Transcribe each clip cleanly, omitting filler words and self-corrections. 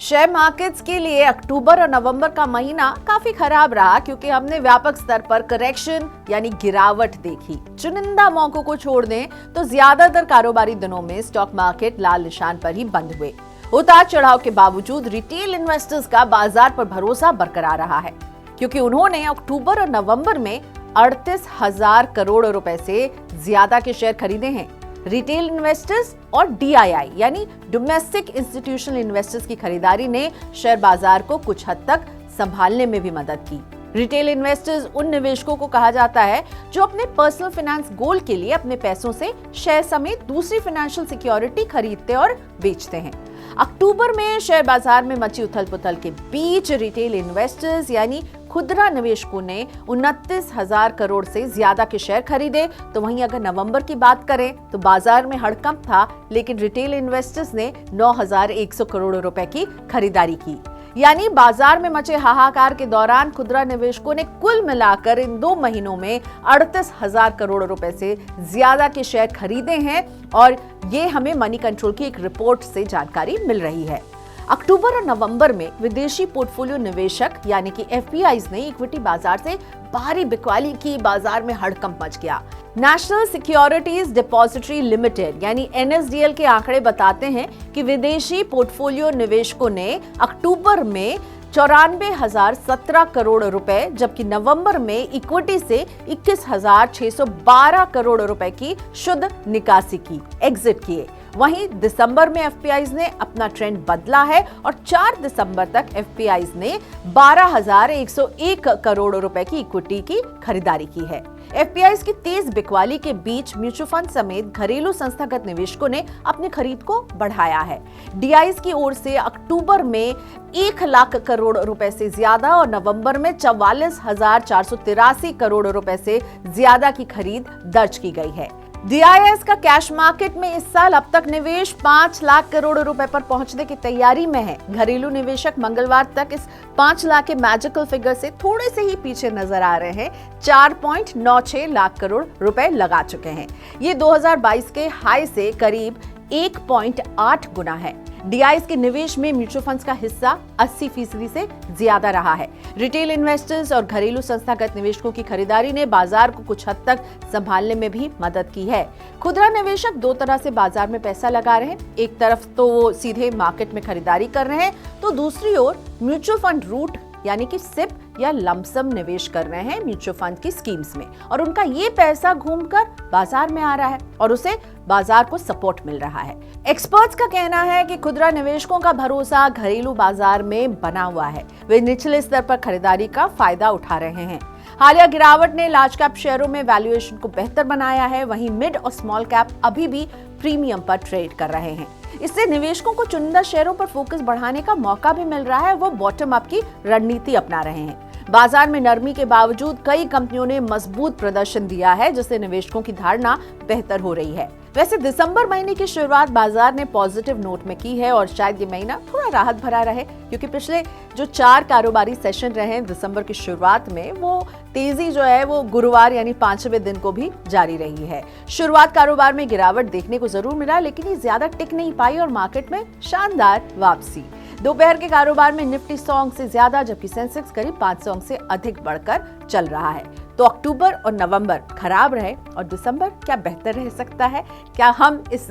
Share markets के लिए अक्टूबर और नवंबर का महीना काफी खराब रहा क्योंकि हमने व्यापक स्तर पर करेक्शन यानी गिरावट देखी। चुनिंदा मौकों को छोड़ दें तो ज्यादातर कारोबारी दिनों में स्टॉक मार्केट लाल निशान पर ही बंद हुए। उतार चढ़ाव के बावजूद रिटेल इन्वेस्टर्स का बाजार पर भरोसा बरकरार रहा है क्योंकि उन्होंने अक्टूबर और नवंबर में 38,000 करोड़ रुपए से ज्यादा के शेयर खरीदे हैं। रिटेल इन्वेस्टर्स और DII यानी डोमेस्टिक इंस्टीट्यूशनल इन्वेस्टर्स की खरीदारी ने शेयर बाजार को कुछ हद तक संभालने में भी मदद की। रिटेल इन्वेस्टर्स उन निवेशकों को कहा जाता है जो अपने पर्सनल फाइनेंस गोल के लिए अपने पैसों से शेयर समेत दूसरी फाइनेंशियल सिक्योरिटी खरीदते और बेचते हैं। अक्टूबर में शेयर बाजार में मची उथल पुथल के बीच रिटेल इन्वेस्टर्स यानी खुदरा निवेशकों ने 29,000 करोड़ से ज्यादा के शेयर खरीदे। तो वहीं अगर नवंबर की बात करें तो बाजार में हड़कंप था, लेकिन रिटेल इन्वेस्टर्स ने 9,100 करोड़ रुपए की खरीदारी की। यानी बाजार में मचे हाहाकार के दौरान खुदरा निवेशकों ने कुल मिलाकर इन 2 महीनों में 38,000 करोड़ रुपए से ज्यादा के शेयर खरीदे हैं और ये हमें मनी कंट्रोल की एक रिपोर्ट से जानकारी मिल रही है। अक्टूबर और नवंबर में विदेशी पोर्टफोलियो निवेशक यानी कि FPIs ने इक्विटी बाजार से भारी बिकवाली की। बाजार में हड़कंप मच गया। नेशनल सिक्योरिटीज डिपॉजिटरी लिमिटेड यानी NSDL के आंकड़े बताते हैं कि विदेशी पोर्टफोलियो निवेशकों ने अक्टूबर में 94,017 करोड़ रुपए जबकि नवंबर में इक्विटी से 21,612 करोड़ रुपए की शुद्ध निकासी की, एग्जिट किए। वहीं दिसंबर में FPIs ने अपना ट्रेंड बदला है और 4 दिसंबर तक FPIs ने 12,101 करोड़ रुपए की इक्विटी की खरीदारी की है। FPIs की तेज बिकवाली के बीच म्यूचुअल फंड समेत घरेलू संस्थागत निवेशकों ने अपनी खरीद को बढ़ाया है। DIs की ओर से अक्टूबर में 1 लाख करोड़ रुपए से ज्यादा और नवंबर में 44,483 करोड़ रुपए से ज्यादा की खरीद दर्ज की गई है। DIS का कैश मार्केट में इस साल अब तक निवेश 5 लाख करोड़ रुपए पर पहुंचने की तैयारी में है। घरेलू निवेशक मंगलवार तक इस 5 लाख के मैजिकल फिगर से थोड़े से ही पीछे नजर आ रहे हैं। 4.96 लाख करोड़ रुपए लगा चुके हैं। ये 2022 के हाई से करीब 1.8 गुना है। DIs के निवेश में म्यूचुअल फंड्स का हिस्सा 80% से ज्यादा रहा है। रिटेल इन्वेस्टर्स और घरेलू संस्थागत निवेशकों की खरीदारी ने बाजार को कुछ हद तक संभालने में भी मदद की है। खुदरा निवेशक 2 तरह से बाजार में पैसा लगा रहे हैं। एक तरफ तो वो सीधे मार्केट में खरीदारी कर रहे हैं, तो दूसरी ओर म्यूचुअल फंड रूट यानी कि SIP या लमसम निवेश कर रहे हैं म्यूचुअल फंड की स्कीम्स में और उनका ये पैसा घूमकर बाजार में आ रहा है और उसे बाजार को सपोर्ट मिल रहा है। एक्सपर्ट्स का कहना है कि खुदरा निवेशकों का भरोसा घरेलू बाजार में बना हुआ है। वे निचले स्तर पर खरीदारी का फायदा उठा रहे हैं। हालिया गिरावट ने लार्ज कैप शेयरों में वैल्यूएशन को बेहतर बनाया है। वहीं मिड और स्मॉल कैप अभी भी प्रीमियम पर ट्रेड कर रहे हैं। इससे निवेशकों को चुनिंदा शेयरों पर फोकस बढ़ाने का मौका भी मिल रहा है। वो बॉटम अप की रणनीति अपना रहे हैं। बाजार में नरमी के बावजूद कई कंपनियों ने मजबूत प्रदर्शन दिया है, जिससे निवेशकों की धारणा बेहतर हो रही है। वैसे दिसंबर महीने की शुरुआत बाजार ने पॉजिटिव नोट में की है और शायद ये महीना थोड़ा राहत भरा रहे क्योंकि पिछले जो 4 कारोबारी सेशन रहे दिसंबर की शुरुआत में, वो तेजी जो है वो गुरुवार यानी 5वें दिन को भी जारी रही है। शुरुआत कारोबार में गिरावट देखने को जरूर मिला, लेकिन ये ज्यादा टिक नहीं पाई और मार्केट में शानदार वापसी। दोपहर के कारोबार में निफ्टी 100 अंक से ज्यादा जबकि सेंसेक्स करीब 500 अंक से अधिक बढ़कर चल रहा है। तो अक्टूबर और नवंबर खराब रहे और दिसंबर क्या बेहतर रह सकता है? क्या हम इस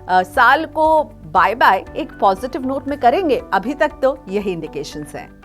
साल को बाय बाय एक पॉजिटिव नोट में करेंगे? अभी तक तो यही इंडिकेशंस हैं।